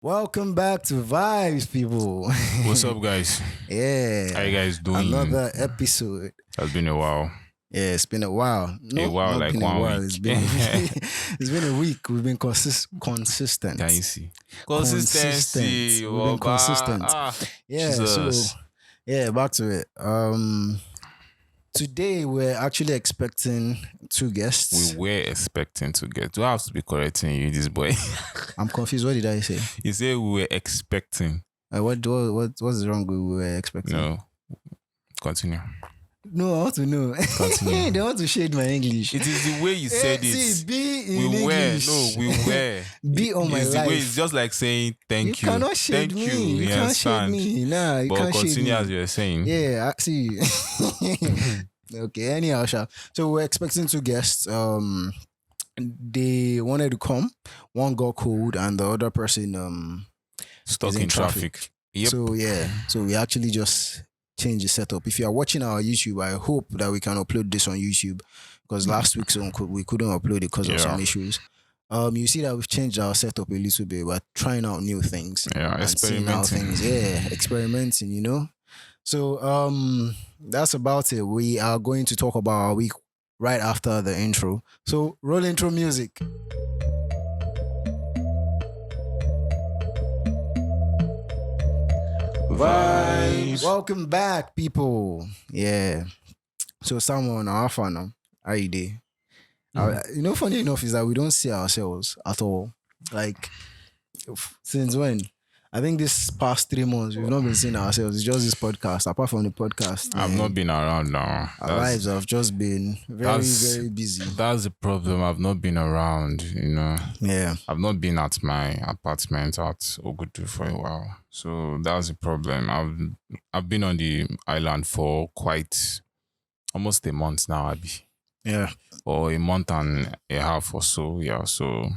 Welcome back to Vibes, people. What's up, guys? Yeah. How you guys doing? Another episode. It's been a while. Yeah, it's been a while. A while, not like been a 1 while. week. It's been a week. We've been consistent. Can you see? Consistency. We've been consistent. Yeah, Jesus. so back to it. Today we're actually expecting two guests. We were expecting to get. Do I have to be correcting you, this boy? I'm confused. What did I say? You say we were expecting. What's wrong with we were expecting? No. Continue. No, I want to know. Continue. They want to shade my English. It is the way you said See, it. be in We were. English. No, we were. Be on my It's the life. way. It's just like saying thank you. You cannot shade Thank me. you. You can't shade understand? me. Nah, you But can't shade continue me. as you're saying. Yeah, I see. Okay, anyhow, Sha. So we're expecting two guests. They wanted to come. One got cold and the other person Stuck is in traffic. Yep. So we actually just changed the setup. If you are watching our YouTube, I hope that we can upload this on YouTube because last week's one we couldn't upload it because of some issues. You see that we've changed our setup a little bit. We're trying out new things. Yeah, and seeing how experimenting. things, experimenting, you know. So that's about it. We are going to talk about our week right after the intro. So roll intro music. Vibes. Welcome back, people. Yeah. So someone now, how you doing? Funny enough is that we don't see ourselves at all. Like since when? I think this past 3 months we've not been seeing ourselves. It's just this podcast. Apart from the podcast, I've not been around now. Our lives have just been very, very busy. That's the problem. I've not been around, Yeah. I've not been at my apartment at Ogudu for a while. So that's the problem. I've been on the island for quite almost a month now, Abby. Yeah. Or a month and a half or so. Yeah. So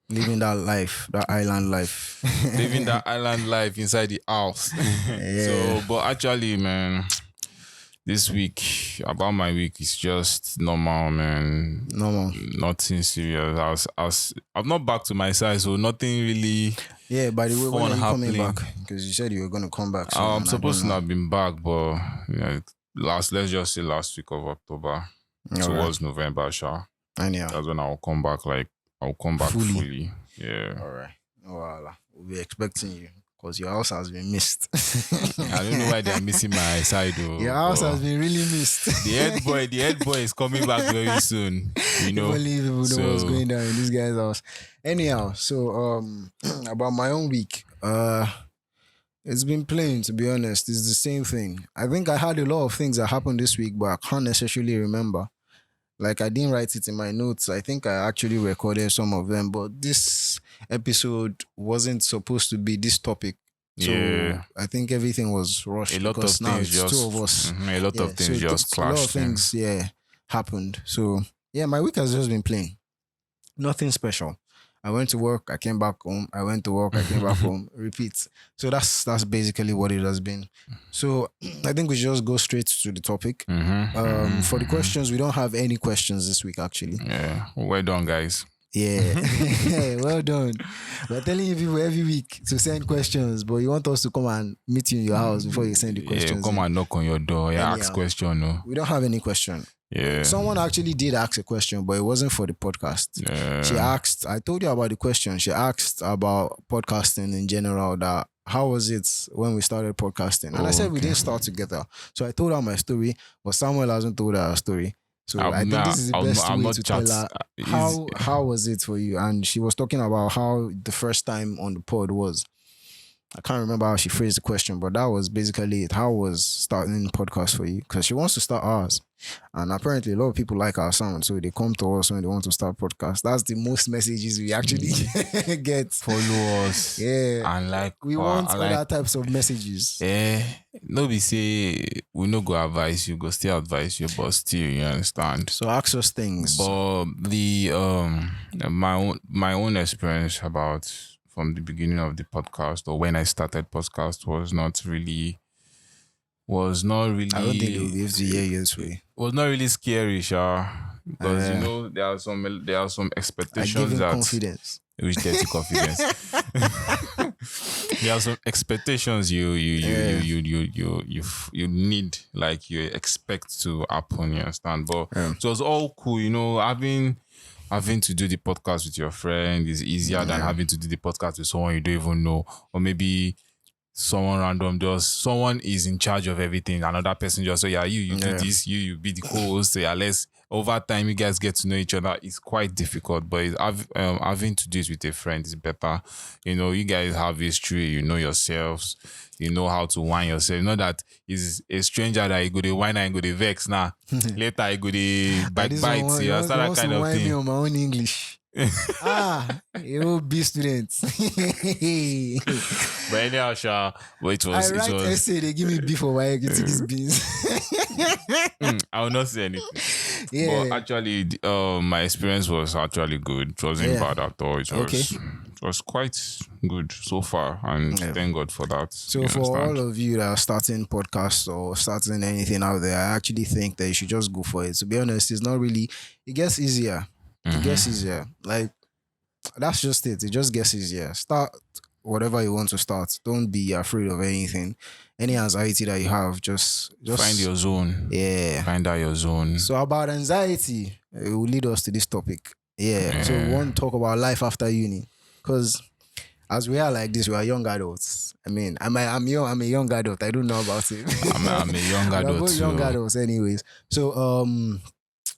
Living that life, that island life. living that island life inside the house. Yeah. So, but actually, man, this week, about my week is just normal, man. Normal. Nothing serious. I'm not back to my side, so nothing really. Yeah, by the way, when fun are you coming happening. back? Because you said you were going to come back. soon, I'm and I supposed don't to know. have been back, but let's just say last week of October towards November, sure. Anyhow. That's when I'll come back. Like I'll come back Fully. fully. Yeah. All right. No, wahala. We'll be expecting you because your house has been missed. I don't know why they're missing my side. Though, Your house but has been really missed. the head boy is coming back very soon. You know. Only people know So- what's going down in this guy's house. Anyhow, so about my own week, it's been plain, to be honest. It's the same thing. I think I had a lot of things that happened this week, but I can't necessarily remember. Like I didn't write it in my notes. I think I actually recorded some of them, but this episode wasn't supposed to be this topic. So Yeah. I think everything was rushed A lot of because now things it's just two of us. a lot of things just a lot of clashed. things, happened. So yeah, my week has just been plain. Nothing special. I went to work, I came back home. I went to work, I came back home. Repeat. So that's basically what it has been. So I think we should just go straight to the topic. For the questions, we don't have any questions this week actually. Yeah. Well done, guys. Yeah. Well done. We're telling you people every week to send questions, but you want us to come and meet you in your house before you send the Yeah, questions. come in. and knock on your door. Yeah, ask Anyhow. question. No. We don't have any question. Yeah. Someone actually did ask a question, but it wasn't for the podcast. Yeah. She asked, I told you about the question. She asked about podcasting in general, that how was it when we started podcasting? And I said we Okay. didn't start together. So I told her my story, but Samuel hasn't told her story. So I think this is the best way to tell her how was it for you. And she was talking about how the first time on the pod was. I can't remember how she phrased the question, but that was basically it. How was starting podcast for you? Because she wants to start ours. And apparently a lot of people like our sound, so they come to us when they want to start podcast. That's the most messages we actually get. follow us. Yeah. And like We want other types of messages. no be say we no go advise you, go still advise you, but still you understand. So ask us things. But the my own experience about from the beginning of the podcast or when I started podcast was not really I don't think they'll be able to hear you this way. was not really scary, Sha. Because there are some I expectations give him that confidence. which dirty confidence. There are some expectations you need, like you expect to happen, you understand? But it was all cool, having to do the podcast with your friend is easier than having to do the podcast with someone you don't even know, or maybe someone random, just someone is in charge of everything. Another person just say, you do this, you be the co-host. So let's over time you guys get to know each other. It's quite difficult, but having to do it with a friend is better. You guys have history, you know yourselves, you know how to whine yourself. You know that is a stranger that you go to whine and you go to vex now. Later you go to bite. You understand that kind of thing. Me on my own English. You be students. But anyhow, it was. I write essay. They give me B for why I get these beans. I will not say anything. Yeah. But actually, my experience was actually good. It wasn't bad at all. It was quite good so far, and thank God for that. So for all of you that are starting podcasts or starting anything out there, I actually think that you should just go for it. To be honest, it's not really. It gets easier. It gets easier. Like, that's just it. It just gets easier. Start whatever you want to start. Don't be afraid of anything. Any anxiety that you have, just find your zone. Yeah. Find out your zone. So about anxiety, it will lead us to this topic. Yeah. So we want to talk about life after uni. Because as we are like this, we are young adults. I mean, I'm a young adult. I don't know about it. I'm a young adult. We're both young adults anyways. So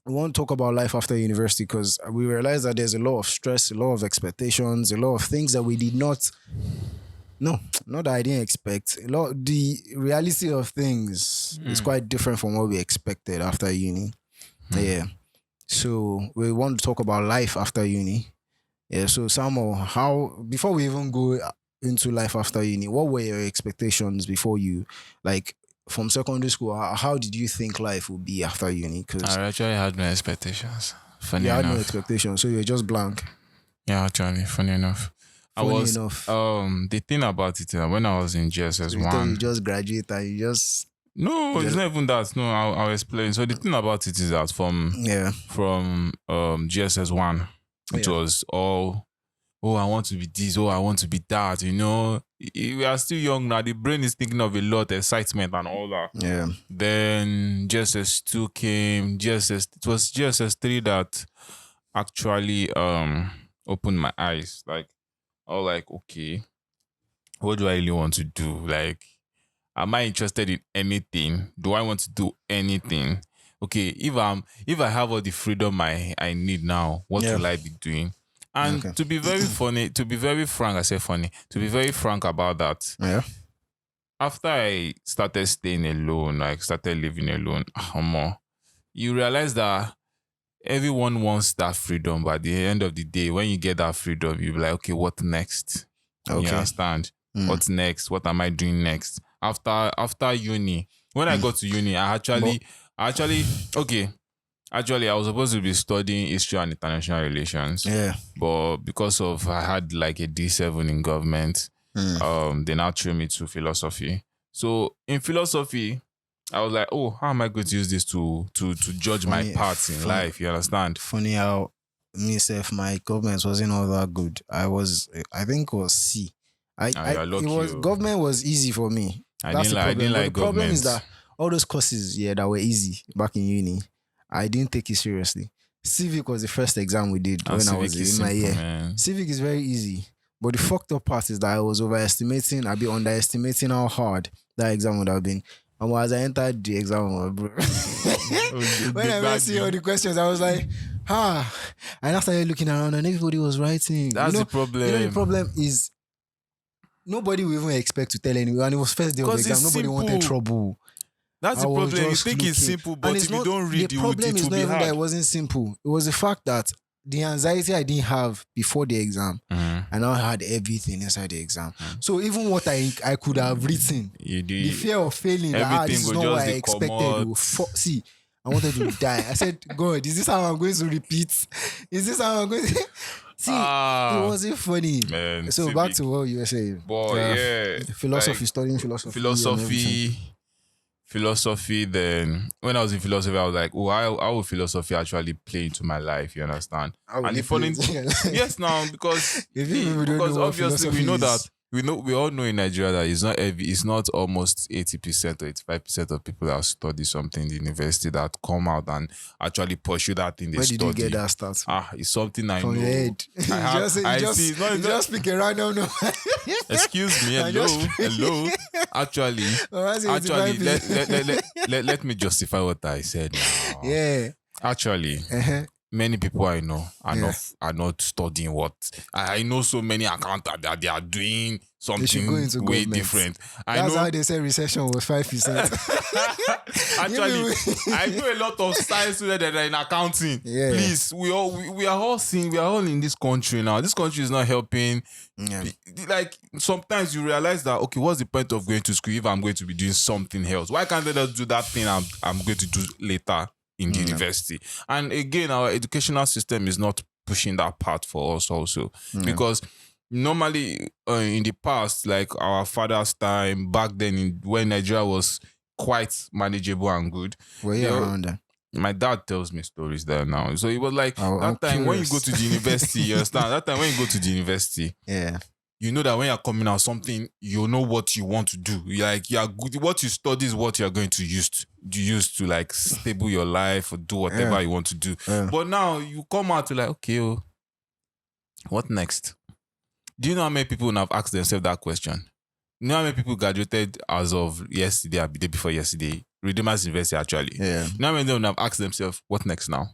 we want to talk about life after university because we realize that there's a lot of stress, a lot of expectations, a lot of things that we did not. No, not that I didn't expect. The reality of things is quite different from what we expected after uni. Yeah. So we want to talk about life after uni. Yeah. So Samuel, before we even go into life after uni, what were your expectations before you, like, from secondary school? How did you think life would be after uni? Because I actually had no expectations. Funny enough. You had no expectations, so you're just blank. Yeah, actually, funny enough. The thing about it, when I was in GSS 1, you just graduate and you just... No, it's not even that. No, I'll explain. So the thing about it is that from GSS 1, it was all, I want to be this, I want to be that, We are still young now. The brain is thinking of a lot, excitement and all that. Yeah. Then GSS 2 came. It was GSS 3 that actually opened my eyes. Like, I was like, okay, what do I really want to do? Like, am I interested in anything? Do I want to do anything? Okay, if I have all the freedom I need now, what will I be doing? And to be very funny, to be very frank about that. Yeah. After I started staying alone, like started living alone, you realize that everyone wants that freedom, but at the end of the day, when you get that freedom, you'll be like, okay, what next? You understand? What's next? What am I doing next? After uni, when I got to uni, I was supposed to be studying history and international relations. Yeah. But because of I had like a D7 in government, they now threw me to philosophy. So in philosophy, I was like, how am I going to use this to judge my paths in life? You understand? Funny how my government wasn't all that good. I think it was C. Government was easy for me. I didn't like the problem is that all those courses, that were easy back in uni, I didn't take it seriously. Civic was the first exam we did when I was in my year. Man. Civic is very easy. But the fucked up part is that I was underestimating how hard that exam would have been. And as I entered the exam, bro, when I see all the questions, I was like, and I started looking around and everybody was writing. That's the problem. The problem is nobody will even expect to tell anyone. And it was first day of the exam. Nobody wanted trouble. That's the problem. You think it's simple, but if you don't read it, it will be hard. The problem is not even that it wasn't simple. It was the fact that the anxiety I didn't have before the exam, I now had everything inside the exam. So even what I could have written, the fear of failing, this is not what I expected. See, I wanted to die. I said, God, is this how I'm going to repeat? Is this how I'm going to... See, it wasn't funny. Man, so back to what you were saying. Boy, studying philosophy. Then when I was in philosophy, I was like, how will philosophy actually play into my life? You understand? And the funny thing, yes, now because obviously we know we all know in Nigeria that it's not almost 80% or 85% of people that study something in the university that come out and actually pursue that thing they study. Where did you get that start from? It's something I from know. Your head. You just speak a random number. Excuse me, hello. Actually, let me justify what I said now. Yeah. Actually, many people I know are not studying what I know. So many accountants that they are doing something way different. That's how they say recession was 5%. Actually, I know a lot of science students that are in accounting. Yeah. Please, we are all in this country now. This country is not helping. Yeah. Like sometimes you realize that, okay, what's the point of going to school if I'm going to be doing something else? Why can't I just do that thing I'm going to do later in the university? And again, our educational system is not pushing that part for us also, because normally in the past, like our father's time back then, when Nigeria was quite manageable and good, around there. My dad tells me stories there now. So it was like that time when you go to the university, you understand? That time when you go to the university, you know that when you're coming out something, you know what you want to do. You're good. What you study is what you're going to use to like stable your life or do whatever you want to do. But now you come out to like, okay, what next? Do you know how many people have asked themselves that question? You know how many people graduated as of yesterday or the day before yesterday? Redeemers University, actually. Yeah. You know how many of them have asked themselves, what next now?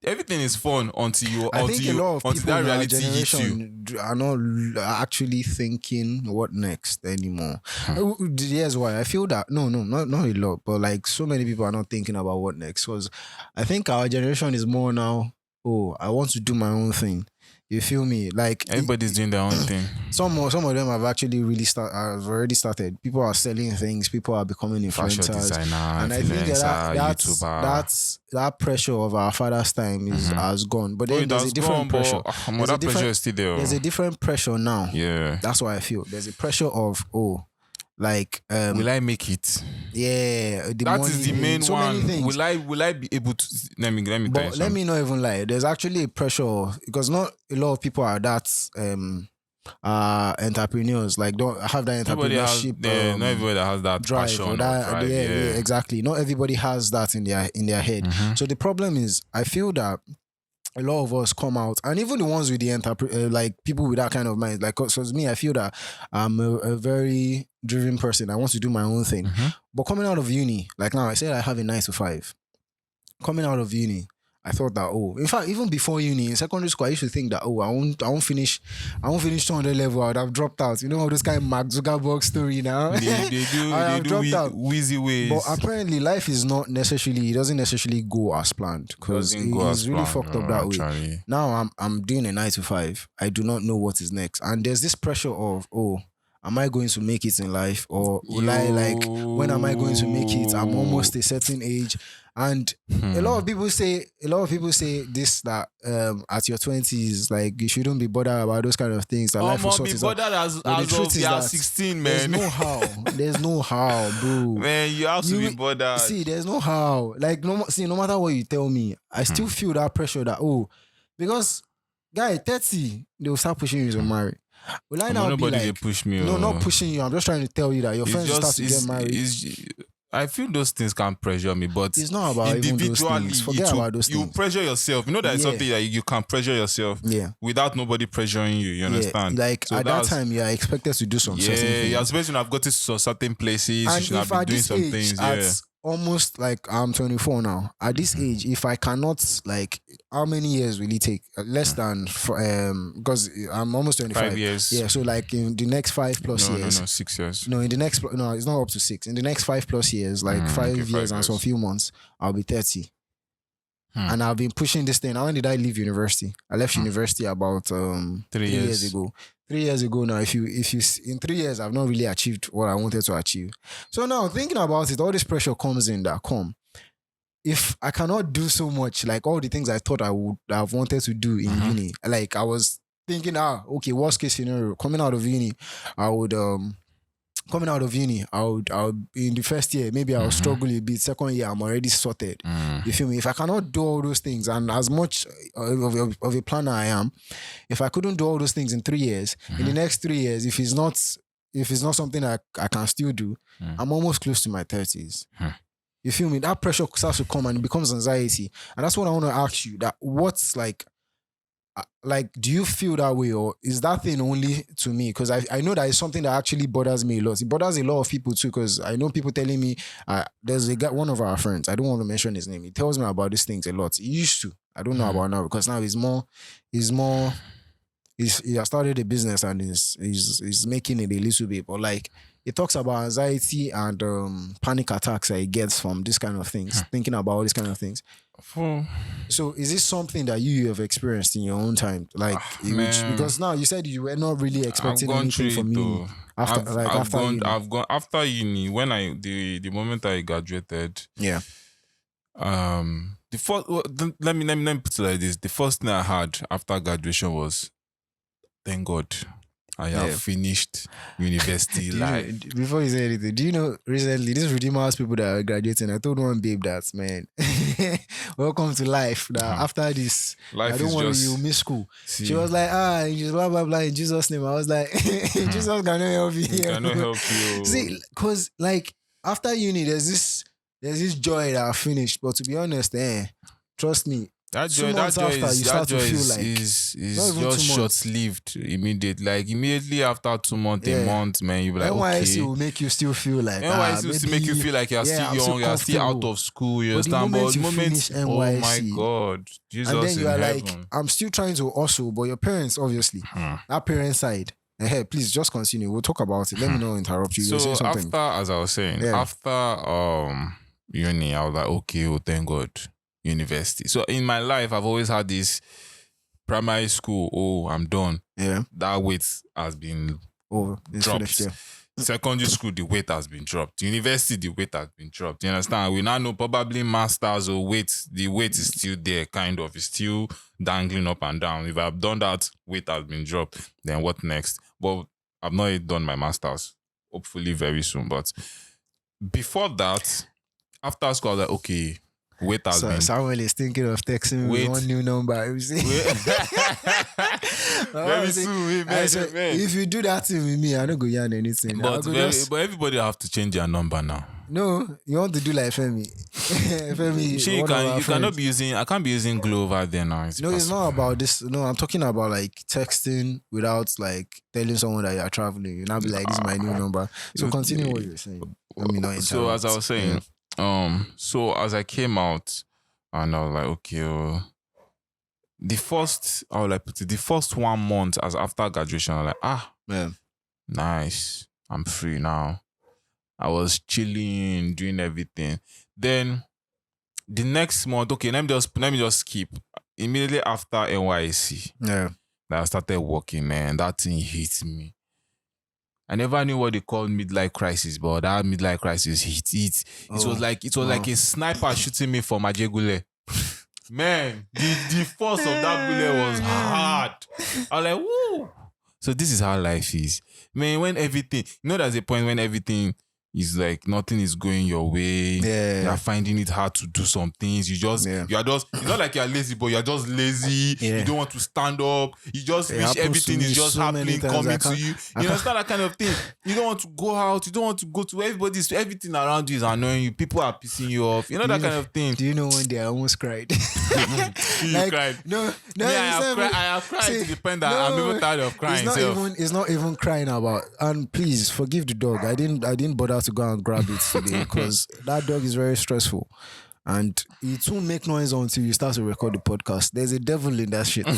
Everything is fun until that reality hits you. Are not actually thinking what next anymore. Here's why I feel that not a lot, but like so many people are not thinking about what next. Because I think our generation is more now, I want to do my own thing. You feel me? Like everybody's doing their own thing. Some of them have actually have already started. People are selling things. People are becoming influencers. Fashion designer, and I think that pressure of our father's time has gone. But then there's a different pressure. Pressure is still there. There's a different pressure now. Yeah, that's what I feel. There's a pressure of like will I make it? Yeah, that is the main so one. Many things. Will I be able to? Let me but let me not even lie. There's actually a pressure because not a lot of people are that entrepreneurs. Like don't have that entrepreneurship. Not everybody has that drive. Passion Yeah, exactly. Not everybody has that in their head. So the problem is, I feel that a lot of us come out, and even the ones with the like people with that kind of mind, like, so me, I feel that I'm a very driven person. I want to do my own thing. But coming out of uni, like now, I said I have a 9 to 5. Coming out of uni, I thought that, in fact, even before uni, in secondary school, I used to think that, I won't finish 200 level, I would have dropped out. You know all those kind of Mark Zuckerberg story now? They do wheezy ways. But apparently, life is not necessarily, it doesn't necessarily go as planned, because it's really fucked up that way. Now I'm doing a 9 to 5. I do not know what is next. And there's this pressure of, am I going to make it in life? Or will I, like, when am I going to make it? I'm almost a certain age. And a lot of people say this, that at your 20s, like, you shouldn't be bothered about those kind of things. That life will sort be bothered as of you are 16, man. There's no how, bro. Man, you have to be bothered. See, there's no how. Like, no matter what you tell me, I still feel that pressure that, because, guy, 30, they'll start pushing you to marry. Will I now be like, push me? No, not pushing you. I'm just trying to tell you that your friends will start to get married. I feel those things can pressure me, but it's not about individually. Forget about those things. You pressure yourself. You know that it's something that you can pressure yourself without nobody pressuring you. You understand? Like, so at that time, you are expected to do some certain things. You're supposed to have got to certain places. And you should have been doing some things. Almost like I'm 24 now. At this age, if I cannot, like, how many years will it take? Less than because I'm almost 25. 5 years. Yeah, so like in the next 5+ years. No, 6 years. No, it's not up to 6. In the next 5+ years, like 5 years and some few months, I'll be 30. And I've been pushing this thing. When did I leave university? I left university about 3 years ago. 3 years ago now, if you in 3 years, I've not really achieved what I wanted to achieve. So now thinking about it, all this pressure comes in that if I cannot do so much, like all the things I thought I would have wanted to do in uni, like I was thinking, okay, worst case scenario, coming out of uni, I would coming out of uni, I'll in the first year, maybe I'll struggle a bit. Second year, I'm already sorted. You feel me? If I cannot do all those things, and as much of a planner I am, if I couldn't do all those things in 3 years, in the next 3 years, if it's not something I can still do, I'm almost close to my 30s. You feel me? That pressure starts to come and it becomes anxiety. And that's what I want to ask you, that what's like, do you feel that way, or is that thing only to me? Because I know that it's something that actually bothers me a lot. It bothers a lot of people too, because I know people telling me, there's a guy, one of our friends, I don't want to mention his name, he tells me about these things a lot. He used to. I don't know about now, because now he has started a business and he's making it a little bit, but like, it talks about anxiety and panic attacks that he gets from this kind of things, thinking about all these kind of things. So is this something that you have experienced in your own time? Like, because now you said you were not really expecting anything from me after uni, when the moment I graduated. Yeah. The first, let me put it like this. The first thing I had after graduation was, thank God, I have finished university life. Before you say anything, do you know recently, these Redeemers people that are graduating, I told one babe that, man, welcome to life. That after this, life I don't want you miss school. See, she was like, just blah, blah, blah, in Jesus' name. I was like, Jesus cannot help you. Cannot help you. See, because like, after uni, there's this joy that I finished. But to be honest, trust me, that joy is just short-lived. Immediately after 2 months, a month, man, you be like, NYC will make you still feel like NYC will still make you feel like you're still young, you're still out of school, you understand? But the moment oh my God, Jesus, and then you are like, I'm still trying to hustle, but your parents, obviously, that parent side. Hey, please just continue. We'll talk about it. Let me not interrupt you. So after, as I was saying, after uni, I was like, okay, thank God. University. So in my life, I've always had this primary school, I'm done. Yeah. That weight has been dropped. Finished, Secondary school, the weight has been dropped. University, the weight has been dropped. You understand? We now know probably masters or the weight is still there, kind of. It's still dangling up and down. If I've done that, weight has been dropped. Then what next? Well, I've not yet done my masters. Hopefully very soon. But before that, after school, I was like, okay, weight has been... Samuel is thinking of texting me one new number. You see? Very soon. If you do that thing with me, I don't go yarn anything. But everybody have to change their number now. No, you want to do like Femi. Femi, you cannot be using... I can't be using Glow over there now. It's not about this. No, I'm talking about like texting without like telling someone that you're traveling. You'll not be like, this is my new number. So continue what you're saying. So as I was saying... So as I came out and I was like, okay, the first 1 month as after graduation, I was like, nice, I'm free now. I was chilling, doing everything. Then the next month, okay, let me just skip. Immediately after NYC, that I started working, man, that thing hit me. I never knew what they called midlife crisis, but that midlife crisis hit. It was like a sniper shooting me from Ajegule. Man, the force of that bullet was hard. I was like, woo. So this is how life is. Man, when everything, there's a point when everything is like nothing is going your way. You're finding it hard to do some things. You are just, it's not like you're lazy, but you're just lazy. You don't want to stand up. You just wish everything is just happening, coming to you. You understand that kind of thing? You don't want to go out. You don't want to go to everything around you is annoying you. People are pissing you off. You know that kind of thing. Do you know one day I almost cried? You cried? No. I have cried to the point that I'm even tired of crying. It's not even crying about. And please forgive the dog. I didn't bother to go and grab it today because that dog is very stressful and it won't make noise until you start to record the podcast. There's a devil in that shit.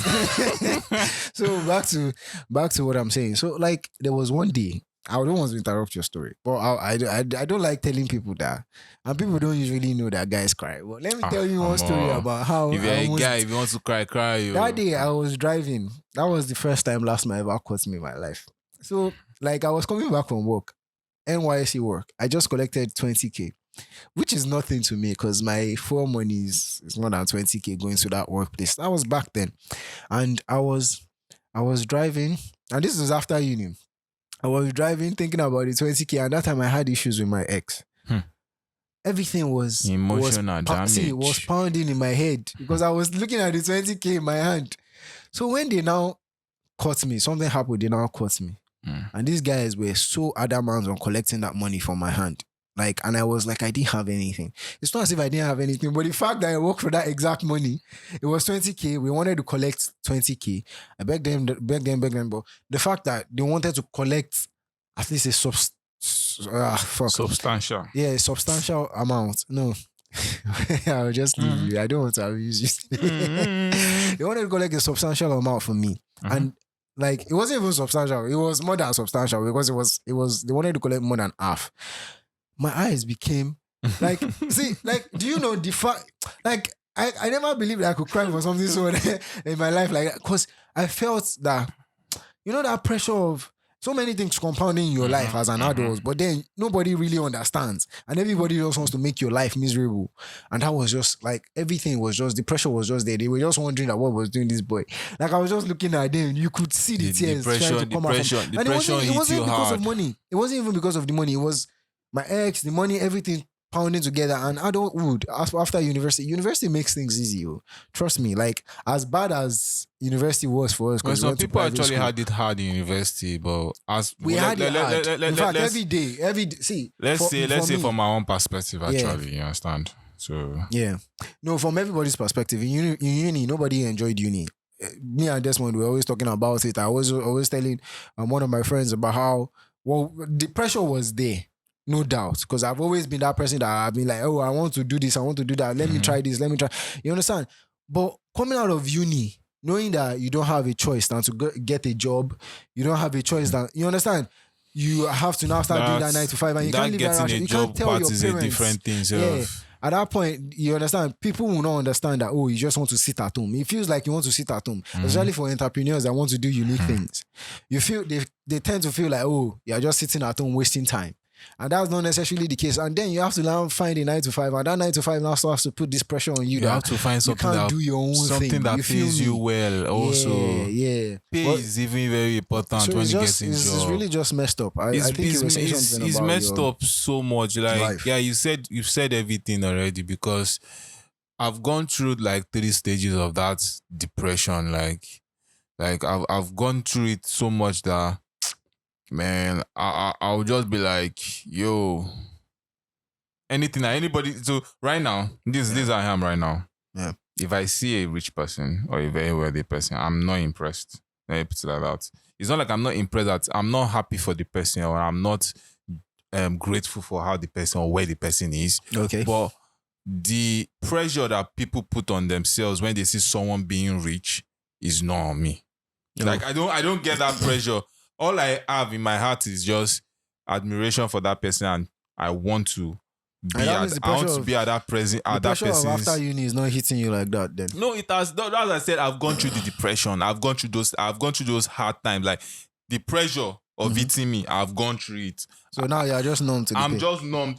So back to what I'm saying. So like there was one day, I don't want to interrupt your story, but I don't like telling people that, and people don't usually know that guys cry. Well, let me tell you one story about how if you're a guy, if you want to cry. That day I was driving. That was the first time last night ever caught me in my life. So like I was coming back from work. NYC work. I just collected 20K, which is nothing to me because my full money is more than 20K going to that workplace. That was back then. And I was driving, and this was after uni. I was driving thinking about the 20K, and that time I had issues with my ex. Everything was emotional damage. See, it was pounding in my head because I was looking at the 20K in my hand. So when they now caught me, something happened, they now caught me. And these guys were so adamant on collecting that money from my hand. Like, and I was like, I didn't have anything. It's not as if I didn't have anything, but the fact that I worked for that exact money, it was 20K. We wanted to collect 20K. I begged them, but the fact that they wanted to collect at least a substantial. Yeah, a substantial amount. No. I'll just leave you. I don't want to abuse you. They wanted to collect a substantial amount from me. And like, it wasn't even substantial. It was more than substantial because it was they wanted to collect more than half. My eyes became like, see, like, do you know the fact, like, I never believed I could cry for something so in my life, like, because I felt that, you know, that pressure of so many things compounding in your life as an adult, but then nobody really understands, and everybody just wants to make your life miserable. And that was just like, everything was just, the pressure was just there. They were just wondering that what was doing this boy. Like, I was just looking at them, you could see the tears trying to come out. And it wasn't because of money. It wasn't even because of the money. It was my ex, the money, everything pounding together. And adulthood, after university makes things easy. Trust me, like, as bad as university was for us. Well, some people actually had it hard in university, but as we had it hard. In fact, every day. See, let's say from my own perspective, actually, you understand? So yeah, no, from everybody's perspective, in uni, nobody enjoyed uni. Me and Desmond were always talking about it. I was always telling one of my friends about how, well, the pressure was there. No doubt, because I've always been that person that I've been like, oh, I want to do this, I want to do that. Let me try this, let me try. You understand? But coming out of uni, knowing that you don't have a choice than to get a job, you don't have a choice than, you understand? You have to now start doing that 9 to 5, and you can't leave that around. You can't tell your parents. A different thing. So. Yeah. At that point, you understand, people will not understand that, oh, you just want to sit at home. It feels like you want to sit at home, especially for entrepreneurs that want to do unique things. You feel, they tend to feel like, oh, you're just sitting at home wasting time. And that's not necessarily the case. And then you have to now find a 9 to 5, and that 9 to 5 now starts to put this pressure on you. You have to find something that do your own something that pays you well. Also, yeah. Pay is even very important so when you get in job. It's really just messed up. I think it's messed up so much. Like life. Yeah, you've said everything already, because I've gone through like 3 stages of that depression. Like I've gone through it so much that, man, I'll just be like, yo, anybody. So right now, this I am right now. Yeah. If I see a rich person or a very wealthy person, I'm not impressed. Let me put it like that. It's not like I'm not impressed, that I'm not happy for the person, or I'm not grateful for how the person or where the person is. Okay. But the pressure that people put on themselves when they see someone being rich is not on me. No. Like I don't get that pressure. All I have in my heart is just admiration for that person, and I want to be at that person. At that person's. After uni is not hitting you like that. Then no, it has. As I said, I've gone through the depression. I've gone through those hard times. Like the pressure of hitting me, I've gone through it. So now you're just numb to the pain. Just numb. I'm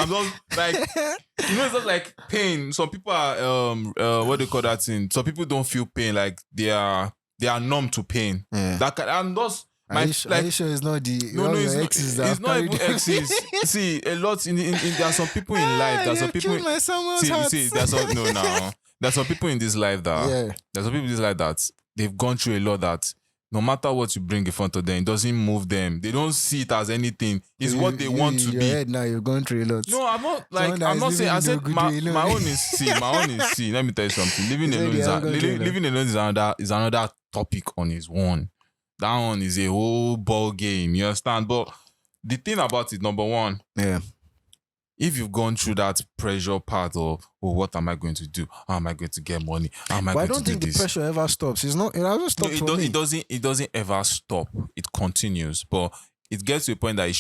just like, you know, it's just like pain. Some people are what do you call that thing? Some people don't feel pain. Like they are numb to pain. Yeah. And those. Are you sure it's not the it's not even exes. See, a lot in there are some people in life. There's some people. There's some people in this life that they've gone through a lot that no matter what you bring in front of them, it doesn't move them. They don't see it as anything. It's what they want to be. Head now you've gone through a lot. No, I'm not like I'm not saying. I said my own is see. My own is see. Let me tell you something. Living alone is another topic on its own. That one is a whole ball game, you understand? But the thing about it, number one, if you've gone through that pressure part of, what am I going to do? How am I going to get money? How am I going to do this? I don't think the pressure ever stops. It hasn't stopped for me. It doesn't ever stop. It continues, but it gets to a point that you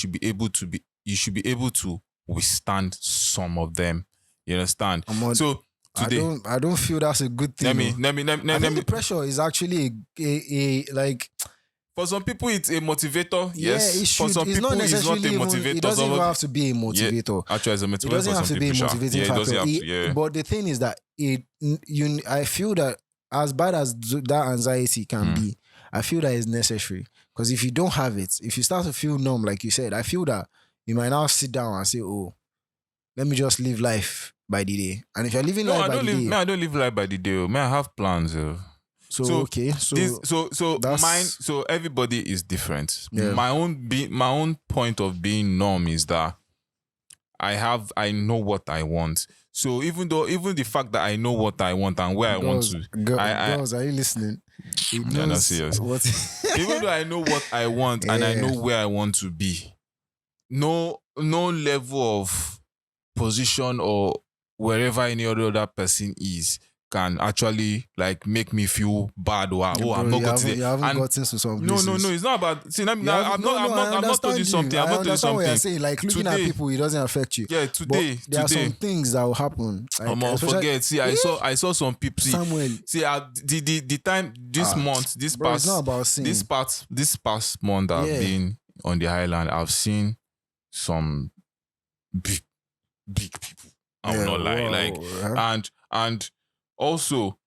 should be able to withstand some of them. You understand? So today, I don't feel that's a good thing. Let me. The pressure is actually a like. For some people, it's a motivator. Yes. It should. For some people, it's not a motivator. It doesn't even have to be a motivator. Yeah, actually, it's a motivator. It doesn't have to be a motivating factor. But the thing is that I feel that as bad as that anxiety can be, I feel that it's necessary. Because if you don't have it, if you start to feel numb, like you said, I feel that you might now sit down and say, oh, let me just live life by the day. And if you're living life by the day... No, I don't live life by the day. I have plans. So okay. So everybody is different. Yeah. My own point of being numb is that I know what I want. So even the fact that I know what I want and where girls, I want to, girls, are you listening? You're not serious. Even though I know what I want and I know where I want to be, no level of position or wherever any other person is can actually like make me feel bad or I'm not going to. You haven't gotten to some places. No, it's not about. See, I'm not told you something. I'm not told you something. What you're saying. Like looking at people, it doesn't affect you. Yeah, today. There are some things that will happen. Like, forget. See, I saw some people. Samuel. See, the time this month, this past month I've been on the island, I've seen some big people. I will not lie. Like and also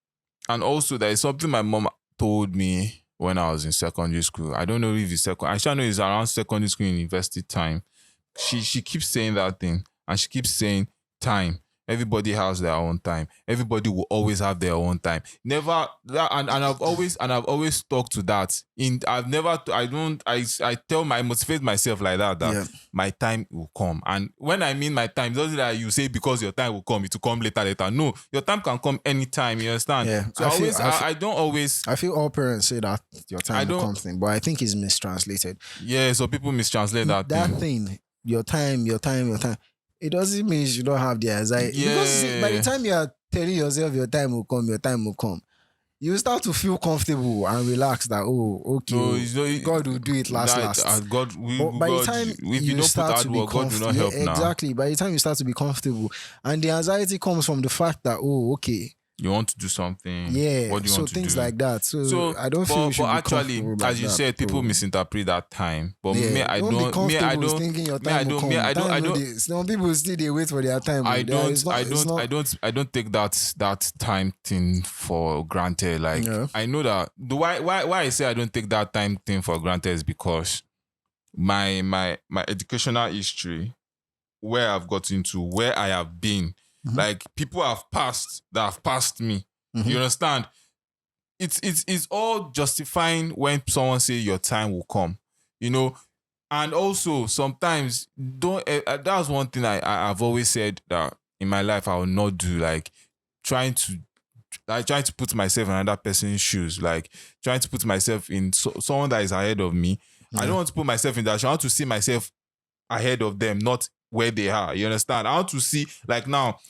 there is something my mom told me when I was in secondary school. I don't know if it's I shall know it's around secondary school and university time. She keeps saying that thing, and she keeps saying time. Everybody has their own time. Everybody will always have their own time. Never that, and I've always stuck to that. I motivate myself like that my time will come. And when I mean my time, it doesn't that you say because your time will come, it will come later. No, your time can come anytime, you understand? Yeah. So I feel all parents say that your time will come thing, but I think it's mistranslated. Yeah, so people mistranslate that thing. Your time. It doesn't mean you don't have the anxiety. Yeah. Because by the time you are telling yourself your time will come, you start to feel comfortable and relaxed that, God will do it last. By the time if you don't start to be comfortable, God will not help now. Exactly. By the time you start to be comfortable, and the anxiety comes from the fact that, you want to do something. Yeah. What do you want to do? So things like that. So I don't feel. But actually, as you said, people misinterpret that time. But I don't. Thinking your time will come. Some people still they wait for their time. I don't take that time thing for granted. Like I know that why I say I don't take that time thing for granted is because my educational history, where I've gotten to, where I have been. Mm-hmm. Like people have passed me. Mm-hmm. You understand? It's all justifying when someone say your time will come. You know, and also sometimes that's one thing I've always said that in my life I will not do, like trying to put myself in another person's shoes, like trying to put myself in someone that is ahead of me. Mm-hmm. I don't want to put myself in that. I want to see myself ahead of them, not where they are. You understand? I want to see like now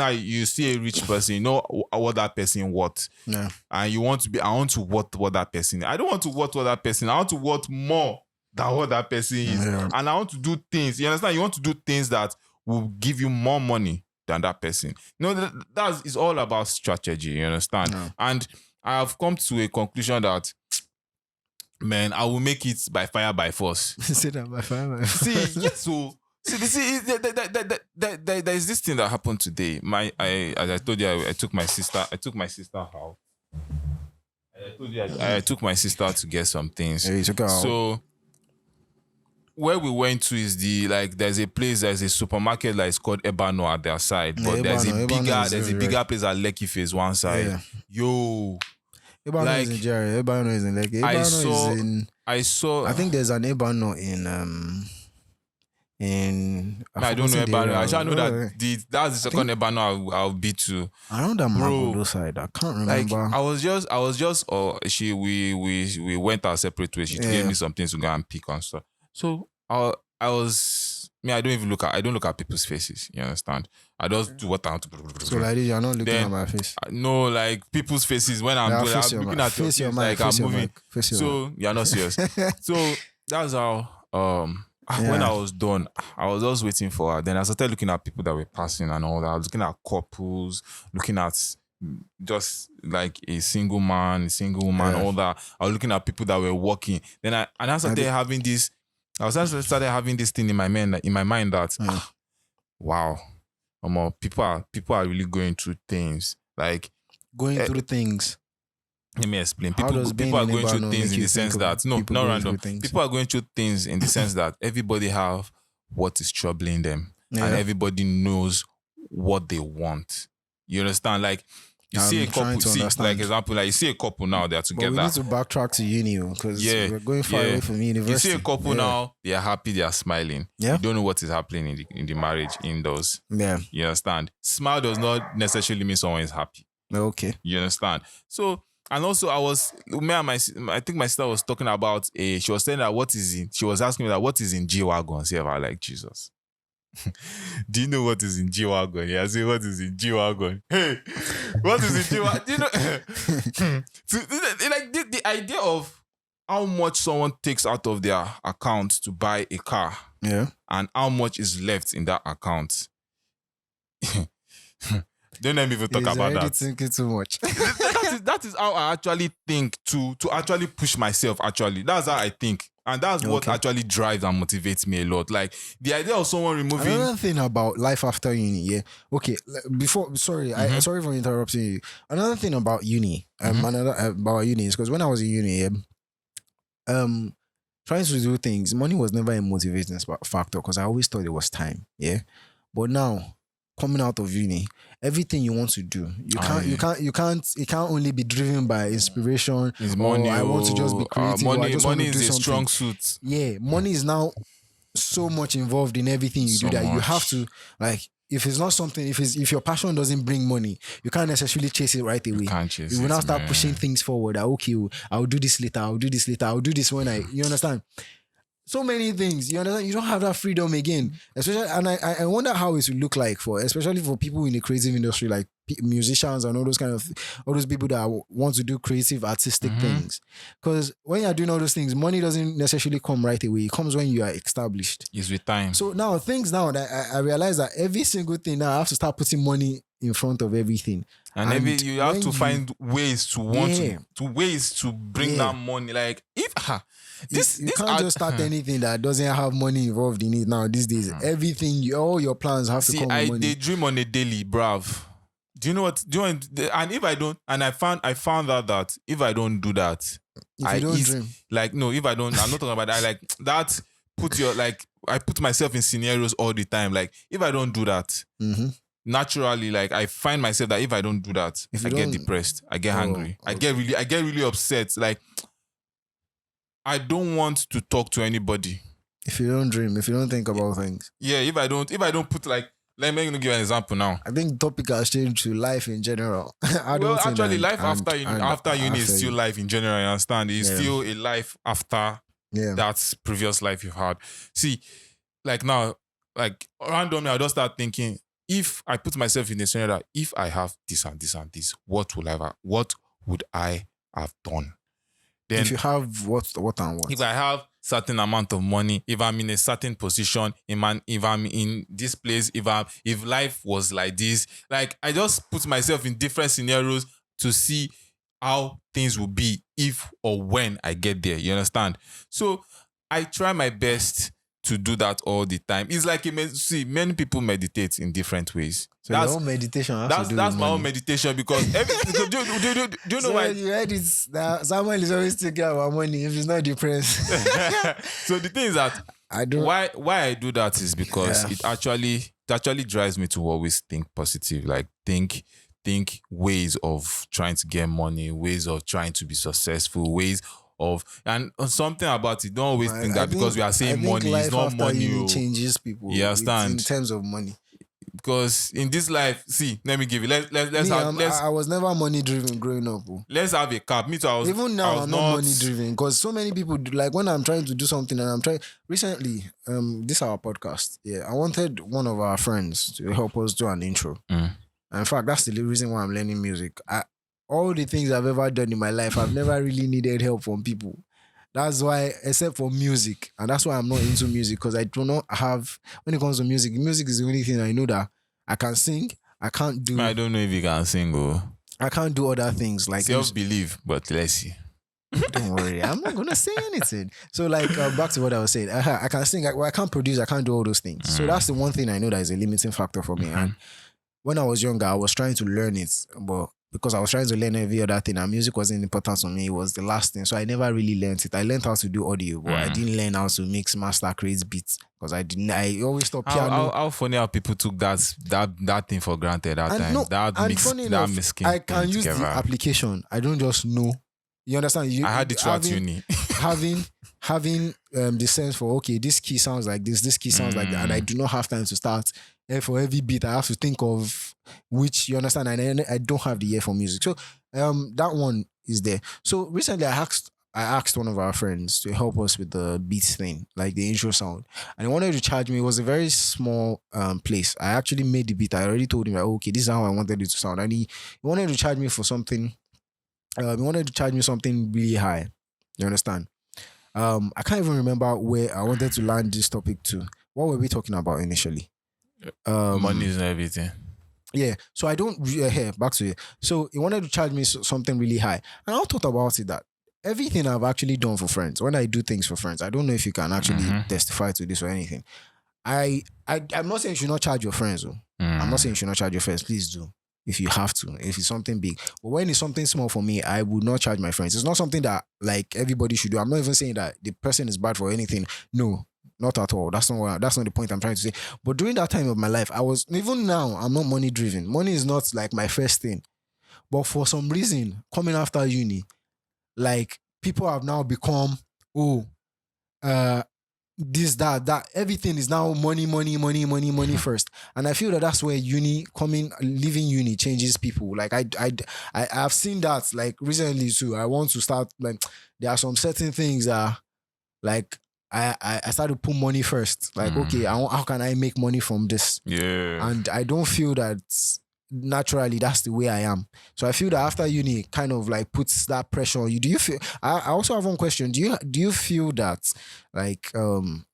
you see a rich person, you know what that person wants. Yeah. And I want to what that person. I don't want to what that person. I want to what more than what that person is. Yeah. And I want to do things. You understand? You want to do things that will give you more money than that person. You know, that is all about strategy. You understand? Yeah. And I have come to a conclusion that, man, I will make it by fire by force. Say that by fire by force. See, yes, so. See, there is this thing that happened today. As I told you, I took my sister out. I took my sister to get some things. Yeah, you took her out. So where we went to is there's a supermarket that is called Ebano at their side, but there's a bigger place at Lekki Phase 1 side. Yeah. Yo. Ebano is in Jerry. Ebano is in Lekki. I think there's an Ebano I don't know Ebano. I just know that that's the second Ebano I'll be to. Around that Magodo side, I can't remember. Like, I was just we went our separate ways. She gave me some things to go and pick and stuff. So I don't look at people's faces. You understand? I just do what I want to. So like this, you're not looking at my face. No, like people's faces when I'm looking at your face, like I'm moving. So you're not serious. So that's how when I was done, I was just waiting for her. Then I started looking at people that were passing and all that. I was looking at couples, looking at just like a single man, a single woman, all that. I was looking at people that were walking. Then I started having this. Started having this thing in my mind that wow, people are really going through things. Like going through things. Let me explain. People are going through things in the sense that not random. People are going through things in the sense that everybody have what is troubling them, and everybody knows what they want. You understand? Like you see a couple. Like example, like you see a couple now they are together. But we need to backtrack to uni because we're going far away from university. You see a couple now, they are happy, they are smiling. Yeah. You don't know what is happening in the marriage indoors. Yeah. You understand? Smile does not necessarily mean someone is happy. Okay. You understand? So. And also, I think my sister was talking about she was saying that she was asking me that what is in G-Wagon? See, I like Jesus. Do you know what is in G-Wagon? Yeah, I say, what is in G-Wagon? Hey, what is in G-Wagon? Do you know? Like the idea of how much someone takes out of their account to buy a car, and how much is left in that account. Don't let me even talk about that. Thinking too much. that is how I actually think to actually push myself. Actually, that's how I think, and that's what actually drives and motivates me a lot. Like the idea of someone removing. Another thing about life after uni, sorry for interrupting you. Another thing about uni, about uni is because when I was in uni, trying to do things, money was never a motivating factor because I always thought it was time. Yeah, but now. Coming out of uni, everything you want to do, it can't only be driven by inspiration. It's money. I want to just be creative. Money is a strong suit. Yeah, money is now so much involved in everything you do that you have to if it's not something, if your passion doesn't bring money, you can't necessarily chase it right away. You will now start pushing things forward. I'll do this later. I'll do this when you understand. So many things, you understand? You don't have that freedom again. Especially, and I wonder how it will look like especially for people in the creative industry, like musicians and all those people that want to do creative, artistic things. Because when you're doing all those things, money doesn't necessarily come right away. It comes when you are established. It's with time. So now that I realize that every single thing now I have to start putting money in front of everything. And you have to find ways to bring that money. Like if you can't just start anything that doesn't have money involved in it now these days. Everything, all your plans have to come with money. They dream on a daily, bruv. Do you know what? And if I don't, and I found out that if I don't do that, if you don't dream, if I don't, I'm not talking about that. Like that, I put myself in scenarios all the time. Like if I don't do that. Naturally, like I find myself that if I don't do that, I get depressed, I get angry, I get really upset. Like I don't want to talk to anybody. If you don't dream, if you don't think about things. Yeah, if I don't put let me give you an example now. I think the topic has changed to life in general. Life after uni is still life in general. You understand? It's still a life after that previous life you've had. See, like now, like randomly, I just start thinking. If I put myself in a scenario that if I have this and this and this, what would I have done? Then if you have what and what? If I have certain amount of money, if I'm in a certain position, if I'm in this place, if life was like this, like I just put myself in different scenarios to see how things will be if or when I get there. You understand? So I try my best to do that all the time. It's like many people meditate in different ways. So that's your own meditation. That's my own meditation because do you know why? You heard it. Samuel is always thinking about money if he's not depressed. So the thing is that why I do that is because it actually drives me to always think positive. Like think ways of trying to get money, ways of trying to be successful, ways of and something about it. Don't always think that because we are saying money, it's not money. Changes people. You understand? In terms of money. Because in this life, see, let me give you. I was never money driven growing up. Let's have a cap. Me too. I'm not money driven because so many people like when I'm trying to do something and I'm trying. Recently, this our podcast. Yeah, I wanted one of our friends to help us do an intro. And in fact, that's the reason why I'm learning music. All the things I've ever done in my life, I've never really needed help from people. That's why, except for music. And that's why I'm not into music, because I do not have, when it comes to music is the only thing I know that I can sing. I can't do. I don't know if you can sing or. I can't do other things like self-belief, but let's see. Don't worry, I'm not gonna say anything. So like back to what I was saying, I can sing, I can't produce, I can't do all those things. So that's the one thing I know that is a limiting factor for me. And when I was younger, I was trying to learn it, but because I was trying to learn every other thing and music wasn't important to me. It was the last thing. So I never really learned it. I learned how to do audio, but I didn't learn how to mix, master, create beats because I always thought piano. How funny how people took that thing for granted that time. That mixing. I can use the application. I don't just know. You understand? I had it throughout uni. having the sense for, okay, this key sounds like this key sounds like that, and I do not have time to start. And for every beat, I have to think of which, you understand, and I don't have the ear for music. So that one is there. So recently I asked one of our friends to help us with the beats thing, like the intro sound. And he wanted to charge me. It was a very small place. I actually made the beat. I already told him, like, okay, this is how I wanted it to sound. And he wanted to charge me for something. He wanted to charge me something really high. You understand? I can't even remember where I wanted to land this topic to. What were we talking about initially? Money is not everything. Yeah. So I don't back to it. So he wanted to charge me something really high. And I thought about it that everything I've actually done for friends, when I do things for friends, I don't know if you can actually testify to this or anything. I'm not saying you should not charge your friends. I'm not saying you should not charge your friends. Please do. If you have to, if it's something big. But when it's something small for me, I would not charge my friends. It's not something that like everybody should do. I'm not even saying that the person is bad for anything. No, not at all. That's not the point I'm trying to say. But during that time of my life, even now, I'm not money driven. Money is not like my first thing. But for some reason, coming after uni, like people have now become, this, that, everything is now money first. And I feel that that's where leaving uni changes people. Like I've seen that like recently too. I want to start, like, there are some certain things that like I started to put money first. Like, okay, how can I make money from this? Yeah. And I don't feel that naturally that's the way I am. So I feel that after uni kind of like puts that pressure on you. Do you feel, I also have one question. Do you feel that like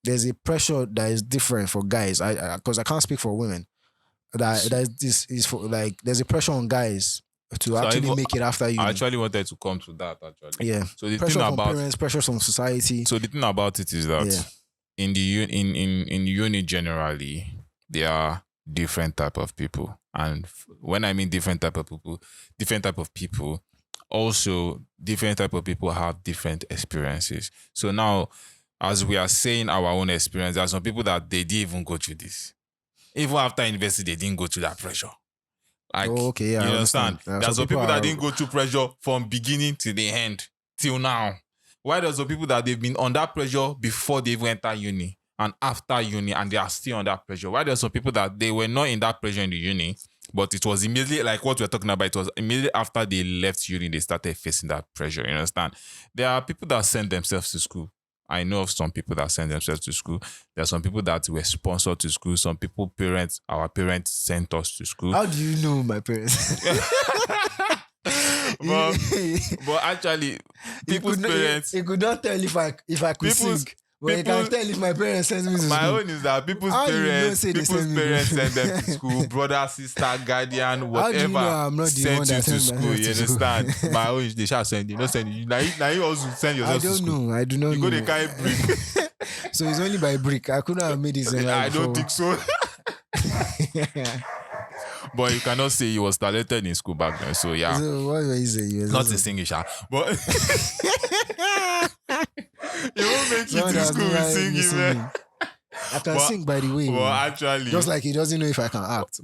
there's a pressure that is different for guys? Because I can't speak for women. This is for like there's a pressure on guys to actually make it after uni. I actually wanted to come to that actually. Yeah. So the pressure from parents, pressure from society. So the thing about it is that in uni generally there are different type of people. And when I mean different type of people, also different type of people have different experiences. So now, as we are saying our own experience, there are some people that they didn't even go through this. Even after university, they didn't go through that pressure. Like, you understand? There are some people that didn't go through pressure from beginning to the end, till now. Why there's some people that they've been under pressure before they even enter uni and after uni, and they are still under pressure? Why there's some people that they were not in that pressure in the uni, but it was immediately, like what we're talking about, it was immediately after they left uni, they started facing that pressure, you understand? There are people that send themselves to school. I know of some people that send themselves to school. There are some people that were sponsored to school. Some people, our parents sent us to school. How do you know my parents? but actually, people's parents... You could not tell if I could sing. Well, you can tell if my parents send me to school. My own is that people's parents send them to school. Brother, sister, guardian, whatever. I'm not the send one you that to school. You understand? My own, they shall send you. Not send you. Now you also send yourself to school. I do not know. You go to carry brick. So it's only by brick. I couldn't have made this. I don't think so. But you cannot say he was talented in school back then. So yeah. So what were you saying? Not a singer, but you won't make it to school with singing, man. I can sing, by the way. Well, actually, just like he doesn't know if I can act.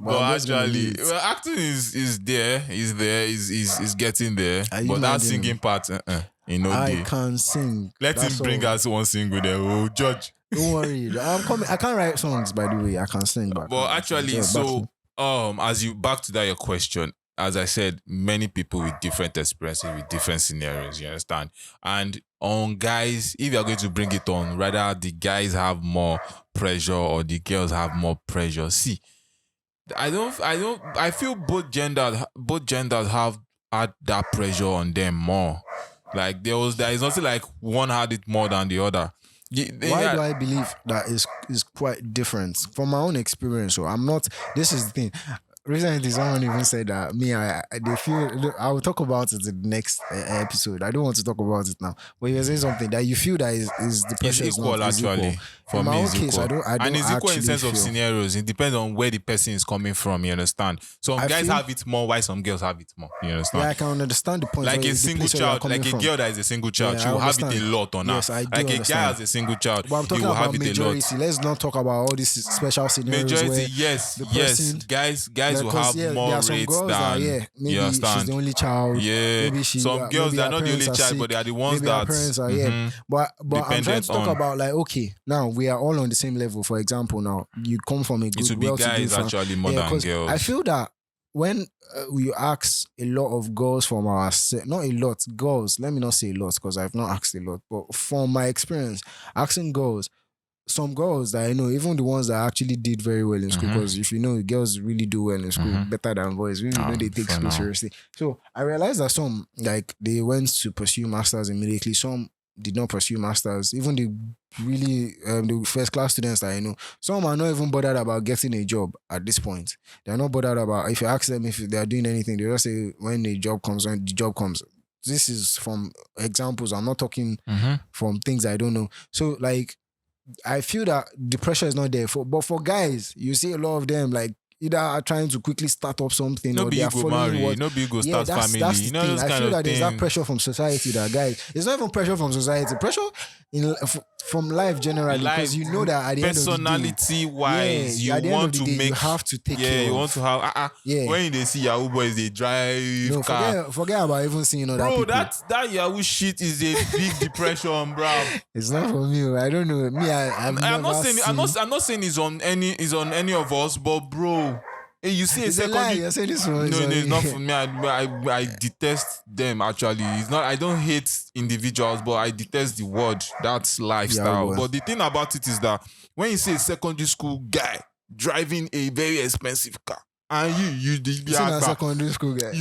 Acting is there. Is getting there. But that singing part, I can sing. Let him bring us one single there. Oh, Judge. Don't worry. I'm coming. I can't write songs, by the way. I can sing. But actually, as you back to that your question, as I said, many people with different experiences, with different scenarios, you understand? And on guys, if you're going to bring it on, rather the guys have more pressure or the girls have more pressure. See, I feel both genders have had that pressure on them more. Like there is nothing like one had it more than the other. Why do I believe that is quite different from my own experience? So I'm not. This is the thing. recently someone even said that they feel. I will talk about it in the next episode. I don't want to talk about it now. But you're saying something that you feel that is the pressure It's equal is actually. equal. For in my me, own it's case, equal. I don't and it's equal in sense of feel. scenarios. It depends on where the person is coming from. You understand? Some guys have it more, while some girls have it more. You understand? Yeah, I can understand the point. Like a single child, like a girl that is a single child, she will have it a lot on her. Yes, I do like understand. A guy as a single child, but I'm talking will about have it majority. a lot. Let's not talk about all these special scenarios. Majority, yes. Guys will have more rates than. Maybe you understand? She's the only child. Yeah. Maybe she. Some girls maybe are not the only child, but they are the ones maybe that. Her parents are But I'm trying to talk about like, okay, now we are all on the same level. For example, now you come from a good, it will be guys actually more than girls. I feel that when we ask a lot of girls from our not a lot girls, let me not say a lot because I've not asked a lot, but from my experience, asking girls, some girls that I know, even the ones that actually did very well in school, because if you know, girls really do well in school, better than boys. We know they take school seriously. So I realized that some, like, they went to pursue masters immediately. Some did not pursue masters. Even the really the first class students that I know, some are not even bothered about getting a job at this point. They're not bothered about, if you ask them if they are doing anything, they just say when the job comes. This is from examples. I'm not talking from things I don't know. So like, I feel that the pressure is not there. But for guys, you see a lot of them like either are trying to quickly start up something, or they are following what. No big go start family. That's the you know thing. those I kind feel of that there's thing. that pressure from society that guys. It's not even pressure from society. Pressure from life generally, because you know that at the end of the day, personality wise, you at the want end of the to day, make. you have to take care. You of. want to have. When they see Yahoo boys, they drive No, car. forget about even seeing other people. That Yahoo shit is a big depression, bro. It's not for me. I don't know. Me, I'm not saying it's on any of us, but bro. Hey, you see a secondary. You're saying this one. No, it's not for me. I detest them actually. It's not. I don't hate individuals, but I detest the word. That's lifestyle. But the thing about it is that when you see a secondary school guy driving a very expensive car, and you a secondary school guy.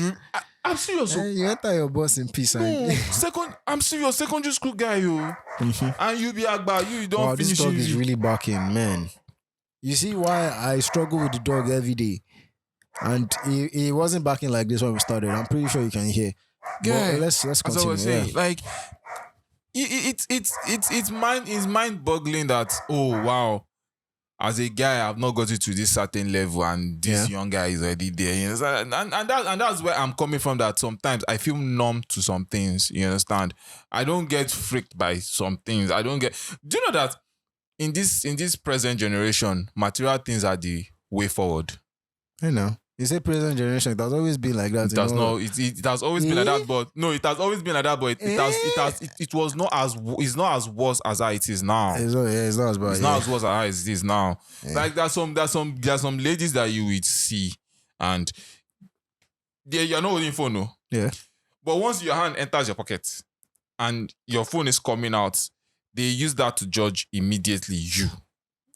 I'm serious. You enter your boss in peace. I'm serious. Secondary school guy, you. And you be Agba, you don't finish. This dog is really barking, man. You see why I struggle with the dog every day. And he wasn't barking like this when we started. I'm pretty sure you can hear. Yeah, let's continue. I was saying, like it's mind-boggling that, oh wow, as a guy I've not got to this certain level and this young guy is already there. You understand? And that's where I'm coming from, that sometimes I feel numb to some things. You understand? I don't get freaked by some things. I don't get. Do you know that in this present generation, material things are the way forward? I know. You say present generation, it has always been like that. It has always been like that, but no, it has always been like that, but it was not it's not as worse as how it is now. It's not as bad. It's not as worse as how it is now. Yeah. Like there's some ladies that you would see and you're not holding phone, no. Yeah. But once your hand enters your pocket and your phone is coming out, they use that to judge immediately you.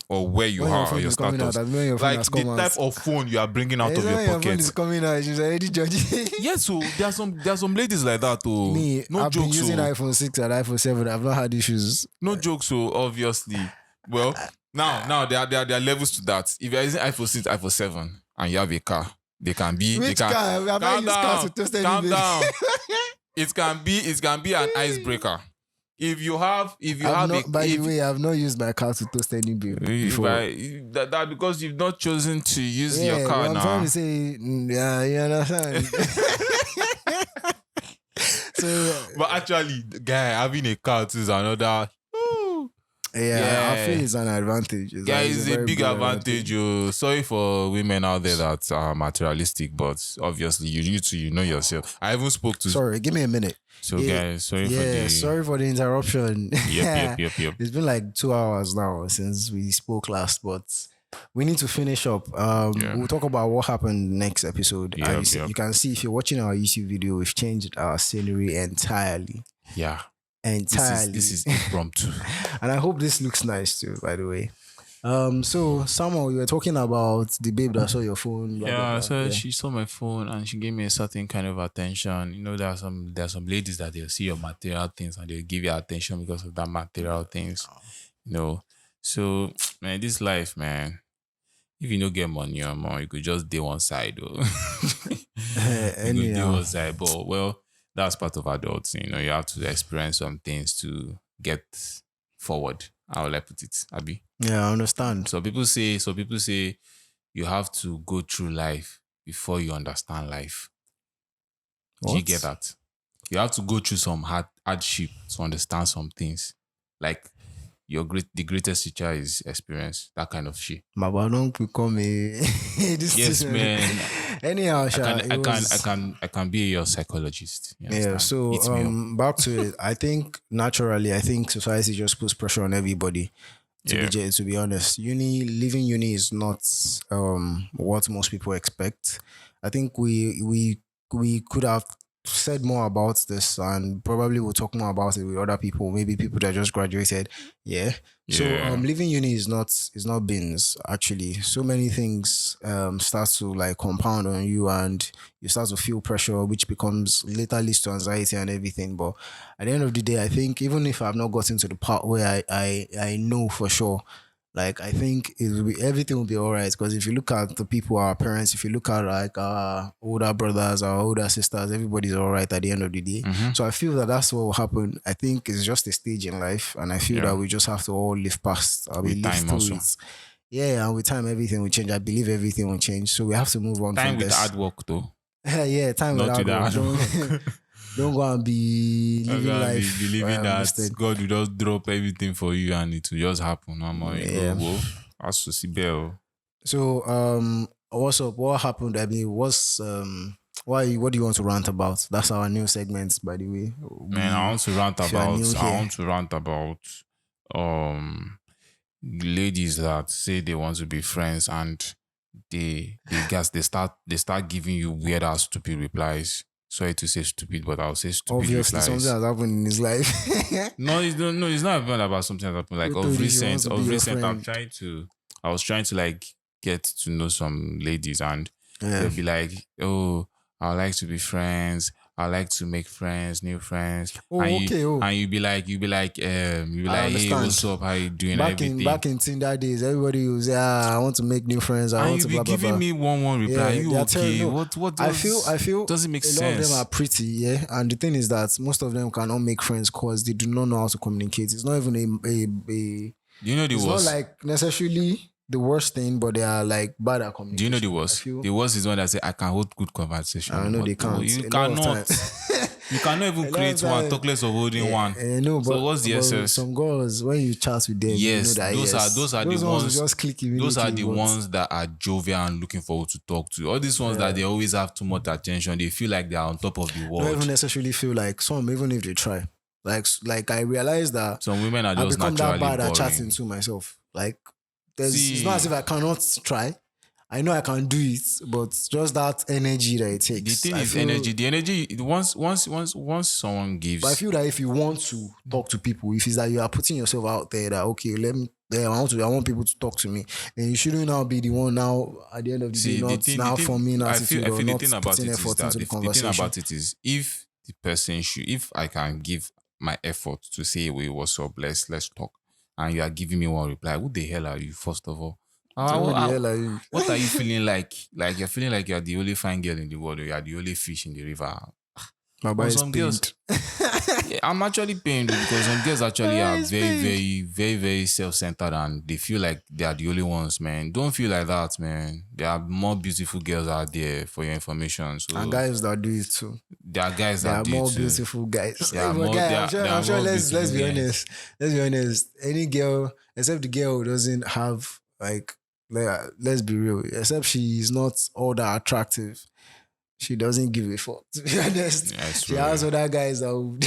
Or where you are, or your status. Like the type of phone you are bringing out of your pocket. Your phone is coming out, she's already judging. Yes, so there are some ladies like that too. I've been using iPhone 6 and iPhone 7. I've not had issues. No jokes, so obviously. Well, now there are levels to that. If you're using iPhone 6, iPhone 7, and you have a car, they can be. Which car? Calm down. It can be an icebreaker. If you have, by the way, I've not used my car to toast any bill before. That because you've not chosen to use your car now. I'm trying to say, you understand. But actually, guy, having a car is another. I feel it's an advantage. It's a big advantage. Sorry for women out there that are materialistic, but obviously you need to know yourself. I even spoke to. Sorry, give me a minute. So guys, sorry for the interruption. Yep. It's been like 2 hours now since we spoke last, but we need to finish up. We'll talk about what happened next episode. You can see if you're watching our YouTube video, we've changed our scenery entirely. Yeah. Entirely. This is impromptu. And I hope this looks nice too, by the way. So Samuel, you were talking about the babe that saw your phone. She saw my phone and she gave me a certain kind of attention. You know, there are some ladies that they'll see your material things and they'll give you attention because of that material things. You know. So man, this life, man, if you don't get money or more, you could just do one side. Or you could do Anyhow. one side. But well, that's part of adulting. You have to experience some things to get forward. How will I put it, Abby? Yeah, I understand. So people say you have to go through life before you understand life. Do you get that? You have to go through some hardship to understand some things. Like the greatest teacher is experience. That kind of shit. Baba, don't become a yes, man. Anyhow, I can be your psychologist. Yeah. So back to it. I think naturally, society just puts pressure on everybody. To be honest, living uni is not what most people expect. I think we could have said more about this, and probably we'll talk more about it with other people, maybe people that just graduated. So living uni is not beans. Actually, so many things start to like compound on you, and you start to feel pressure, which becomes later leads to anxiety and everything. But at the end of the day, I think even if I've not gotten to the part where I know for sure, like, I think everything will be all right. Because if you look at the people, our parents, if you look at like our older brothers, our older sisters, everybody's all right at the end of the day. So I feel that that's what will happen. I think it's just a stage in life. And I feel that we just have to all live past, live through it. Yeah, and with time, everything will change. I believe everything will change. So we have to move on time from this. Time with hard work, though. Yeah, time with hard work. Don't go and be living life. Believing that God will just drop everything for you and it will just happen. That's to see Bell. So, what's up? What happened? I mean, what do you want to rant about? That's our new segment, by the way. Man, I want to rant about ladies that say they want to be friends and they start giving you weird ass stupid replies. Sorry to say stupid, but I'll say stupid. Obviously, replies. Something has happened in his life. It's not even about something that happened. Like of recent, I was trying to like get to know some ladies, and they'll be like, "Oh, I like to be friends. I like to make friends, new friends." And you'd be like, "Hey, what's up? How you doing?" Back in Tinder days, everybody was, I want to make new friends. I want to blah blah blah. And you be giving me one reply. You okay? What? I feel does it make sense? A lot of them are pretty, and the thing is that most of them cannot make friends because they do not know how to communicate. It's not even a you know the worst. It's not like necessarily the worst thing, but they are like bad at communication. Do you know the worst? The worst is one that say I can hold good conversation. I know they can't. You cannot. You cannot even create one, talk less of holding one. So what's the essence? Some girls, when you chat with them, yes, you know that those are the ones just click those are the ones that are jovial and looking forward to talk to. All these ones that they always have too much attention, they feel like they are on top of the world. Don't even necessarily feel like some, even if they try. Like I realized that some women are just naturally that bad boring. at chatting to myself. Like it's not as if I cannot try. I know I can do it, but just that energy that it takes. The thing is energy. The energy, once someone gives. But I feel that if you want to talk to people, if it's that you are putting yourself out there, that okay, I want people to talk to me, then you shouldn't now be the one now at the end of the day, not forming attitude or not putting effort into the conversation. The thing about it is, if the person if I can give my effort to say, "Wait, what's up? Let's talk," and you are giving me one reply, who the hell are you? First of all. What are you feeling like? Like you're feeling like you're the only fine girl in the world, or you're the only fish in the river. My boy is pained. I'm actually pained because some girls actually are very, very, very, very self-centered and they feel like they are the only ones, man. Don't feel like that, man. There are more beautiful girls out there for your information. So, and guys that do it too. There are guys that do it too. There are more beautiful guys. I'm sure, let's be honest. Let's be honest. Any girl, except the girl who doesn't have like, let's be real, except she is not all that attractive, she doesn't give a fuck, to be honest. Yeah, she has other guys that would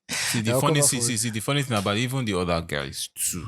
see the funny thing about even the other guys too,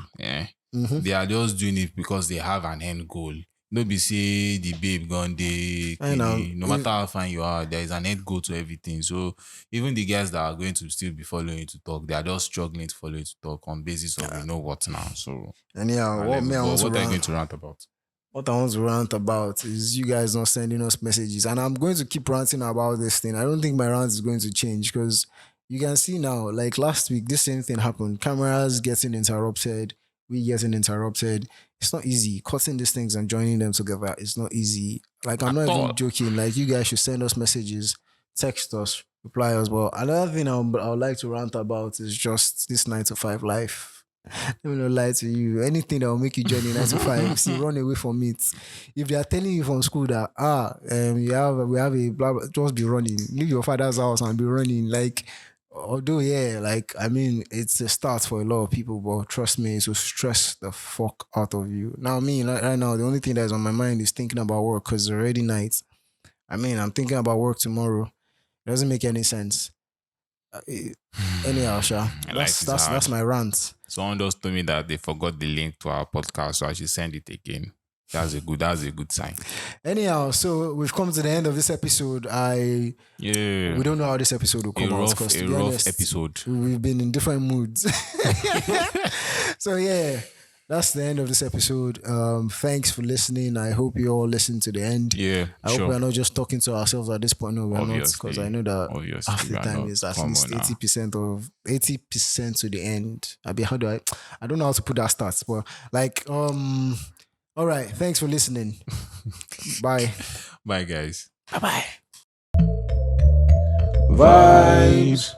they are just doing it because they have an end goal. Nobody say the babe gone day. No matter how fine you are, there is an end goal to everything. So even the guys that are going to still be following you to talk, they are just struggling to follow you to talk on basis of you know what now. So anyhow, what are you going to rant about? What I want to rant about is you guys not sending us messages, and I'm going to keep ranting about this thing. I don't think my rant is going to change because you can see now, like last week, this same thing happened. Cameras getting interrupted, we getting interrupted. it's not easy. Cutting these things and joining them together, it's not easy. Like, I'm not even joking. Like, you guys should send us messages, text us, reply us. But another thing I would like to rant about is just this 9 to 5 life. Let me not lie to you. Anything that will make you join the 9 to 5, see, run away from it. If they are telling you from school that we have a blah blah, just be running. Leave your father's house and be running. Like, although like, I mean, it's a start for a lot of people, but trust me, it will stress the fuck out of you. Now, me right now, the only thing that's on my mind is thinking about work because it's already night. I mean, I'm thinking about work tomorrow. It doesn't make any sense. Anyhow, Sha, that's my rant. Someone just told me that they forgot the link to our podcast, so I should send it again. That's a good sign. Anyhow, so we've come to the end of this episode. We don't know how this episode will come out because, to be honest, episode. We've been in different moods. So yeah, that's the end of this episode. Thanks for listening. I hope you all listen to the end. Yeah, I hope we're not just talking to ourselves at this point. No, we're not, because I know that half the time is at least 80% to the end. I don't know how to put that stats, but like, all right. Thanks for listening. Bye. Bye, guys. Bye-bye. Vybes.